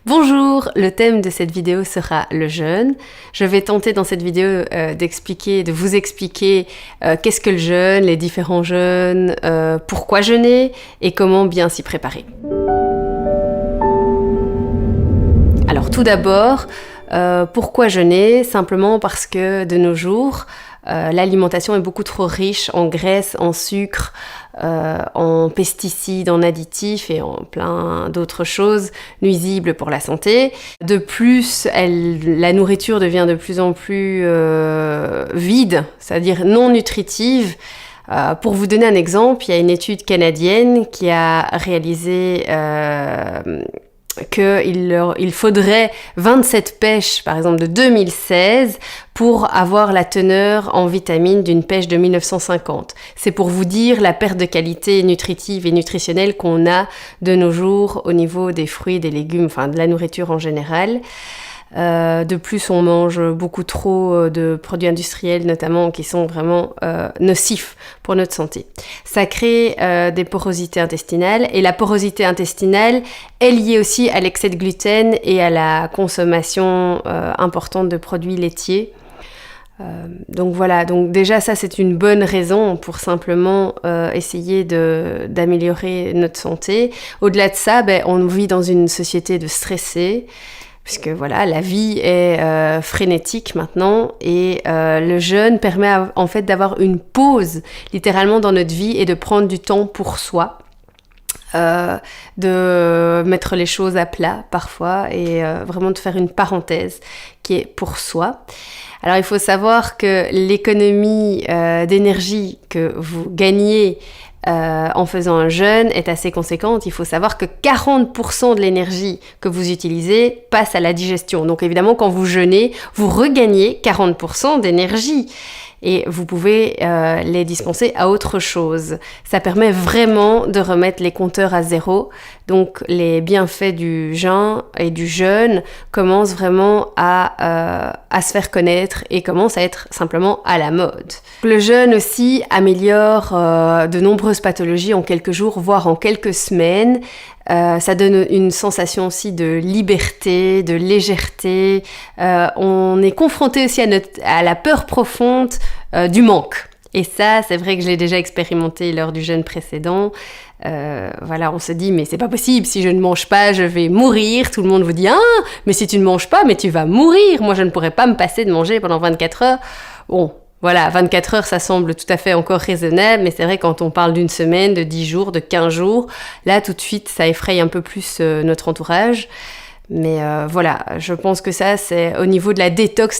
Bonjour, le thème de cette vidéo sera le jeûne. Je vais tenter dans cette vidéo de vous expliquer qu'est-ce que le jeûne, les différents jeûnes, pourquoi jeûner et comment bien s'y préparer. Alors tout d'abord, pourquoi jeûner? Simplement parce que de nos jours, l'alimentation est beaucoup trop riche en graisse, en sucre, en pesticides, en additifs et en plein d'autres choses nuisibles pour la santé. De plus, la nourriture devient de plus en plus vide, c'est-à-dire non nutritive. Pour vous donner un exemple, il y a une étude canadienne qui a réalisé qu'il faudrait 27 pêches, par exemple de 2016, pour avoir la teneur en vitamines d'une pêche de 1950. C'est pour vous dire la perte de qualité nutritive et nutritionnelle qu'on a de nos jours au niveau des fruits, des légumes, enfin de la nourriture en général. De plus, on mange beaucoup trop de produits industriels, notamment, qui sont vraiment nocifs pour notre santé. Ça crée des porosités intestinales, et la porosité intestinale est liée aussi à l'excès de gluten et à la consommation importante de produits laitiers. Donc voilà, donc déjà ça c'est une bonne raison pour simplement essayer d'améliorer notre santé. Au-delà de ça, on vit dans une société de stressés, puisque voilà, la vie est frénétique maintenant et le jeûne permet en fait d'avoir une pause littéralement dans notre vie et de prendre du temps pour soi, de mettre les choses à plat parfois et vraiment de faire une parenthèse qui est pour soi. Alors il faut savoir que l'économie d'énergie que vous gagnez en faisant un jeûne est assez conséquente. Il faut savoir que 40% de l'énergie que vous utilisez passe à la digestion. Donc évidemment, quand vous jeûnez, vous regagnez 40% d'énergie. Et vous pouvez les dispenser à autre chose. Ça permet vraiment de remettre les compteurs à zéro. Donc les bienfaits du jeûne et du jeûne commencent vraiment à se faire connaître et commencent à être simplement à la mode. Le jeûne aussi améliore de nombreuses pathologies en quelques jours, voire en quelques semaines. Ça donne une sensation aussi de liberté, de légèreté. On est confronté aussi à la peur profonde du manque. Et ça, c'est vrai que je l'ai déjà expérimenté lors du jeûne précédent. Voilà, on se dit, mais c'est pas possible, si je ne mange pas, je vais mourir. Tout le monde vous dit, mais si tu ne manges pas, mais tu vas mourir. Moi, je ne pourrais pas me passer de manger pendant 24 heures. Bon. Voilà, 24 heures, ça semble tout à fait encore raisonnable, mais c'est vrai quand on parle d'une semaine, de 10 jours, de 15 jours, là tout de suite ça effraie un peu plus notre entourage. Mais voilà, je pense que ça c'est au niveau de la détox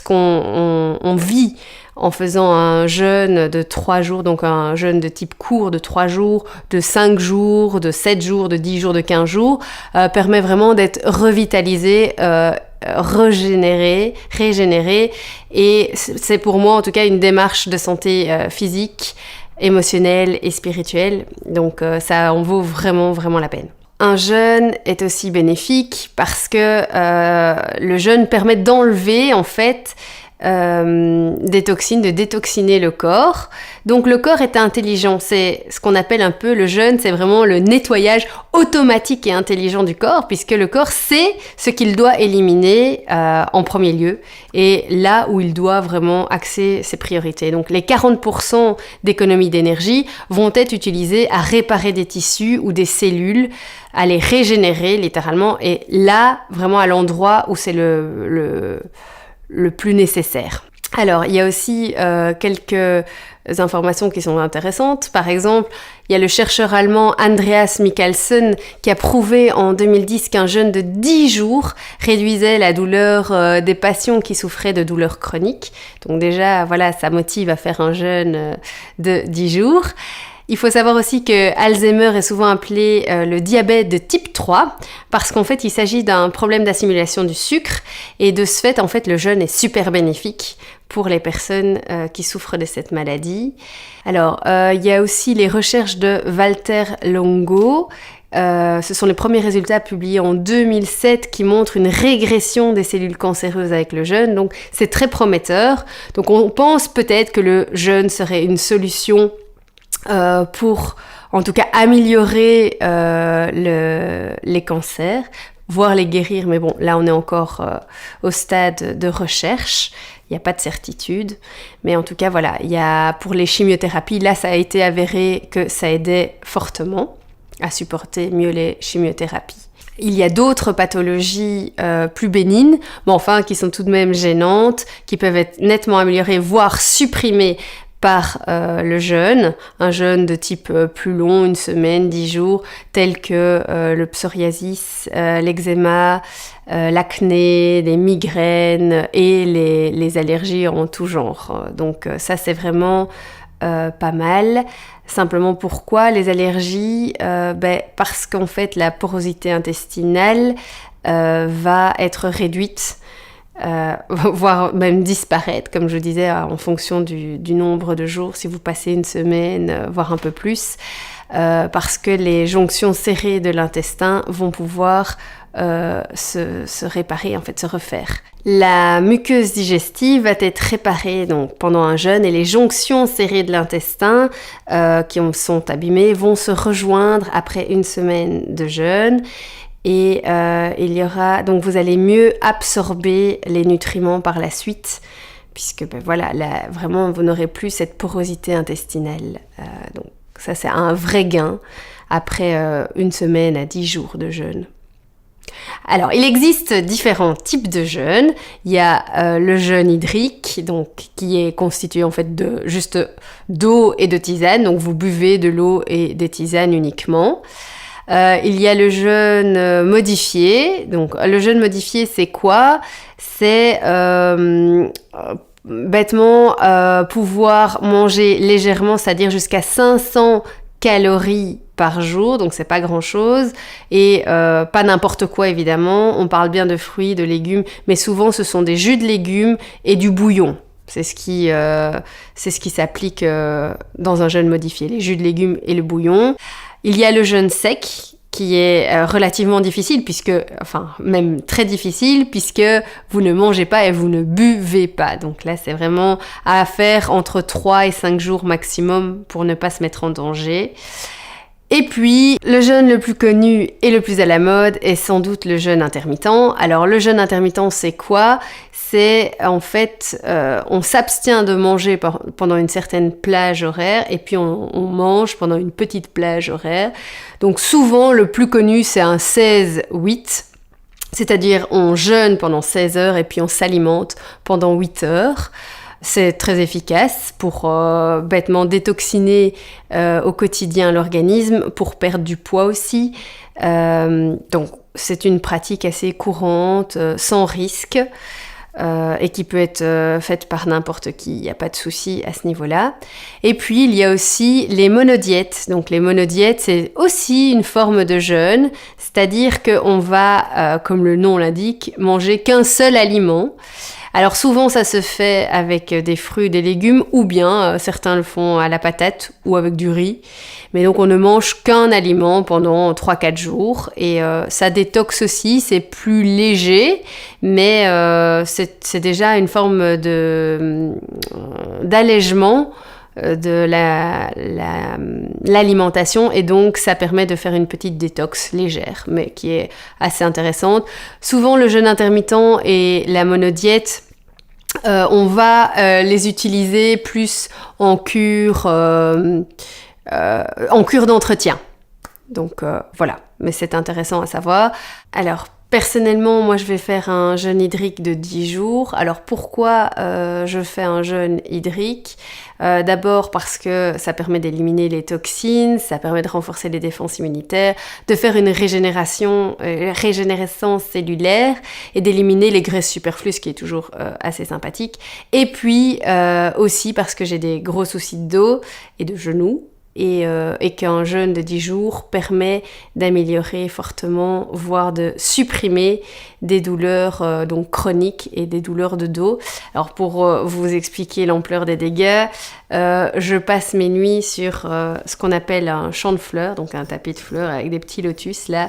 qu'on vit en faisant un jeûne de 3 jours, donc un jeûne de type court de 3 jours, de 5 jours, de 7 jours, de 10 jours, de 15 jours, permet vraiment d'être revitalisé, régénéré, et c'est pour moi en tout cas une démarche de santé physique, émotionnelle et spirituelle, donc ça en vaut vraiment la peine. Un jeûne est aussi bénéfique parce que le jeûne permet d'enlever en fait des toxines, de détoxiner le corps. Donc le corps est intelligent, c'est ce qu'on appelle un peu le jeûne, c'est vraiment le nettoyage automatique et intelligent du corps, puisque le corps sait ce qu'il doit éliminer en premier lieu, et là où il doit vraiment axer ses priorités. Donc les 40% d'économie d'énergie vont être utilisés à réparer des tissus ou des cellules, à les régénérer littéralement, et là vraiment à l'endroit où c'est le plus nécessaire. Alors, il y a aussi quelques informations qui sont intéressantes. Par exemple, il y a le chercheur allemand Andreas Mikkelsen qui a prouvé en 2010 qu'un jeûne de 10 jours réduisait la douleur des patients qui souffraient de douleurs chroniques. Donc déjà, voilà, ça motive à faire un jeûne de 10 jours. Il faut savoir aussi que Alzheimer est souvent appelé le diabète de type 3 parce qu'en fait il s'agit d'un problème d'assimilation du sucre, et de ce fait en fait le jeûne est super bénéfique pour les personnes qui souffrent de cette maladie. Alors il y a aussi les recherches de Walter Longo. Ce sont les premiers résultats publiés en 2007 qui montrent une régression des cellules cancéreuses avec le jeûne, donc c'est très prometteur. Donc on pense peut-être que le jeûne serait une solution pour en tout cas améliorer les cancers, voire les guérir, mais bon, là on est encore au stade de recherche, il n'y a pas de certitude, mais en tout cas voilà, il y a pour les chimiothérapies, là ça a été avéré que ça aidait fortement à supporter mieux les chimiothérapies. Il y a d'autres pathologies plus bénignes, mais enfin qui sont tout de même gênantes, qui peuvent être nettement améliorées, voire supprimées par le jeûne, un jeûne de type plus long, 1 semaine, 10 jours, tels que le psoriasis, l'eczéma, l'acné, les migraines et les allergies en tout genre. Donc ça c'est vraiment pas mal. Simplement pourquoi les allergies parce qu'en fait la porosité intestinale va être réduite, voire même disparaître, comme je disais, en fonction du nombre de jours, si vous passez 1 semaine, voire un peu plus, parce que les jonctions serrées de l'intestin vont pouvoir se réparer, en fait, se refaire. La muqueuse digestive va être réparée donc, pendant un jeûne et les jonctions serrées de l'intestin qui sont abîmées vont se rejoindre après 1 semaine de jeûne. Et il y aura, donc vous allez mieux absorber les nutriments par la suite, puisque voilà, là, vraiment vous n'aurez plus cette porosité intestinale. Donc ça c'est un vrai gain après 1 semaine à 10 jours de jeûne. Alors, il existe différents types de jeûne. Il y a le jeûne hydrique, donc qui est constitué en fait de juste d'eau et de tisane. Donc, vous buvez de l'eau et des tisanes uniquement. Il y a le jeûne modifié. Donc, le jeûne modifié, c'est quoi? C'est bêtement pouvoir manger légèrement, c'est-à-dire jusqu'à 500 calories par jour, donc c'est pas grand chose, et pas n'importe quoi évidemment, on parle bien de fruits, de légumes, mais souvent ce sont des jus de légumes et du bouillon, c'est ce qui s'applique dans un jeûne modifié, les jus de légumes et le bouillon. Il y a le jeûne sec, qui est relativement difficile, même très difficile, puisque vous ne mangez pas et vous ne buvez pas. Donc là, c'est vraiment à faire entre 3 et 5 jours maximum pour ne pas se mettre en danger. Et puis, le jeûne le plus connu et le plus à la mode est sans doute le jeûne intermittent. Alors, le jeûne intermittent, c'est quoi? C'est en fait, on s'abstient de manger pendant une certaine plage horaire et puis on mange pendant une petite plage horaire. Donc souvent, le plus connu, c'est un 16-8, c'est-à-dire on jeûne pendant 16 heures et puis on s'alimente pendant 8 heures. C'est très efficace pour bêtement détoxiner au quotidien l'organisme, pour perdre du poids aussi. Donc c'est une pratique assez courante, sans risque. Et qui peut être faite par n'importe qui, il n'y a pas de souci à ce niveau-là. Et puis, il y a aussi les monodiètes. Donc, les monodiètes, c'est aussi une forme de jeûne, c'est-à-dire qu'on va, comme le nom l'indique, manger qu'un seul aliment. Alors souvent ça se fait avec des fruits, des légumes, ou bien certains le font à la patate ou avec du riz. Mais donc on ne mange qu'un aliment pendant 3-4 jours et ça détoxe aussi, c'est plus léger, mais c'est déjà une forme d'allègement de l'alimentation et donc ça permet de faire une petite détox légère mais qui est assez intéressante. Souvent le jeûne intermittent et la monodiète, on va les utiliser plus en cure d'entretien. Donc voilà, mais c'est intéressant à savoir. Alors personnellement, moi je vais faire un jeûne hydrique de 10 jours. Alors pourquoi je fais un jeûne hydrique? D'abord parce que ça permet d'éliminer les toxines, ça permet de renforcer les défenses immunitaires, de faire une régénérescence cellulaire et d'éliminer les graisses superflues, ce qui est toujours assez sympathique. Et puis aussi parce que j'ai des gros soucis de dos et de genoux. Et qu'un jeûne de 10 jours permet d'améliorer fortement, voire de supprimer des douleurs donc chroniques et des douleurs de dos. Alors pour vous expliquer l'ampleur des dégâts, je passe mes nuits sur ce qu'on appelle un champ de fleurs, donc un tapis de fleurs avec des petits lotus là.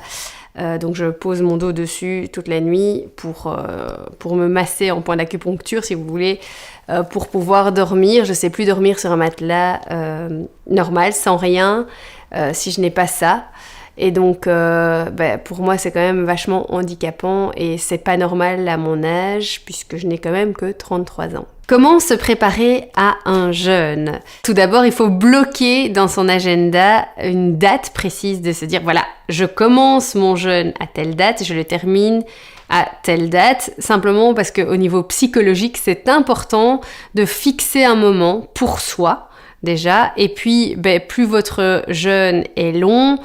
Donc je pose mon dos dessus toute la nuit pour me masser en point d'acupuncture si vous voulez, pour pouvoir dormir. Je sais plus dormir sur un matelas normal, sans rien, si je n'ai pas ça. Et donc, pour moi, c'est quand même vachement handicapant et c'est pas normal à mon âge puisque je n'ai quand même que 33 ans. Comment se préparer à un jeûne? Tout d'abord, il faut bloquer dans son agenda une date précise de se dire, voilà, je commence mon jeûne à telle date, je le termine à telle date, simplement parce qu'au niveau psychologique, c'est important de fixer un moment pour soi, déjà, et puis, plus votre jeûne est long,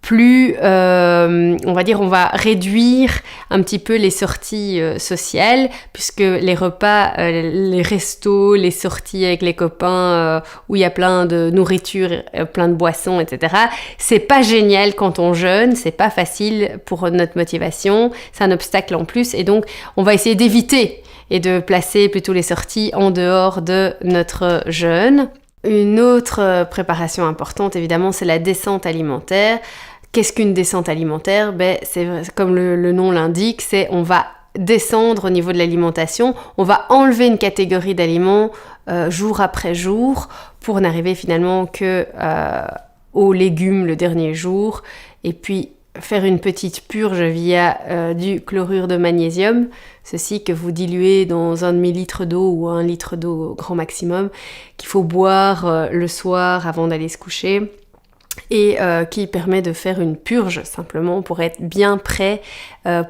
plus, on va réduire un petit peu les sorties sociales, puisque les repas, les restos, les sorties avec les copains, où il y a plein de nourriture, plein de boissons, etc. C'est pas génial quand on jeûne, c'est pas facile pour notre motivation, c'est un obstacle en plus, et donc on va essayer d'éviter et de placer plutôt les sorties en dehors de notre jeûne. Une autre préparation importante, évidemment, c'est la descente alimentaire. Qu'est-ce qu'une descente alimentaire? C'est comme le nom l'indique, c'est on va descendre au niveau de l'alimentation, on va enlever une catégorie d'aliments jour après jour pour n'arriver finalement que aux légumes le dernier jour et puis faire une petite purge via du chlorure de magnésium, ceci que vous diluez dans un demi-litre d'eau ou 1 litre d'eau au grand maximum, qu'il faut boire le soir avant d'aller se coucher. Et qui permet de faire une purge simplement pour être bien prêt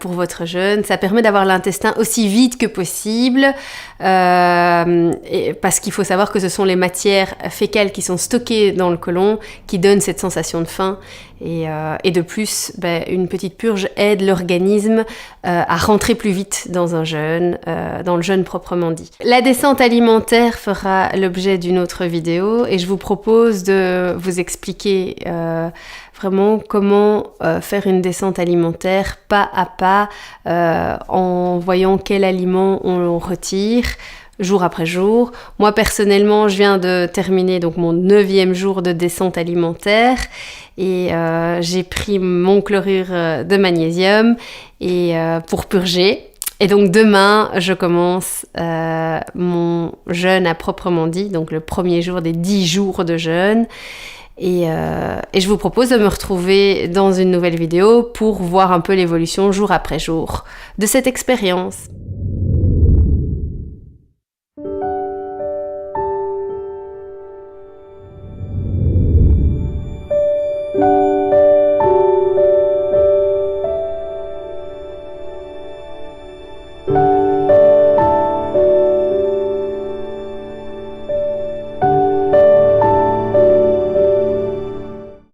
pour votre jeûne. Ça permet d'avoir l'intestin aussi vide que possible parce qu'il faut savoir que ce sont les matières fécales qui sont stockées dans le côlon qui donnent cette sensation de faim et de plus, une petite purge aide l'organisme à rentrer plus vite dans un jeûne, dans le jeûne proprement dit. La descente alimentaire fera l'objet d'une autre vidéo et je vous propose de vous expliquer vraiment comment faire une descente alimentaire pas à pas en voyant quel aliment on retire jour après jour. Moi personnellement, je viens de terminer donc mon 9e jour de descente alimentaire et j'ai pris mon chlorure de magnésium et pour purger. Et donc demain, je commence mon jeûne à proprement dit, donc le premier jour des 10 jours de jeûne. Et je vous propose de me retrouver dans une nouvelle vidéo pour voir un peu l'évolution jour après jour de cette expérience.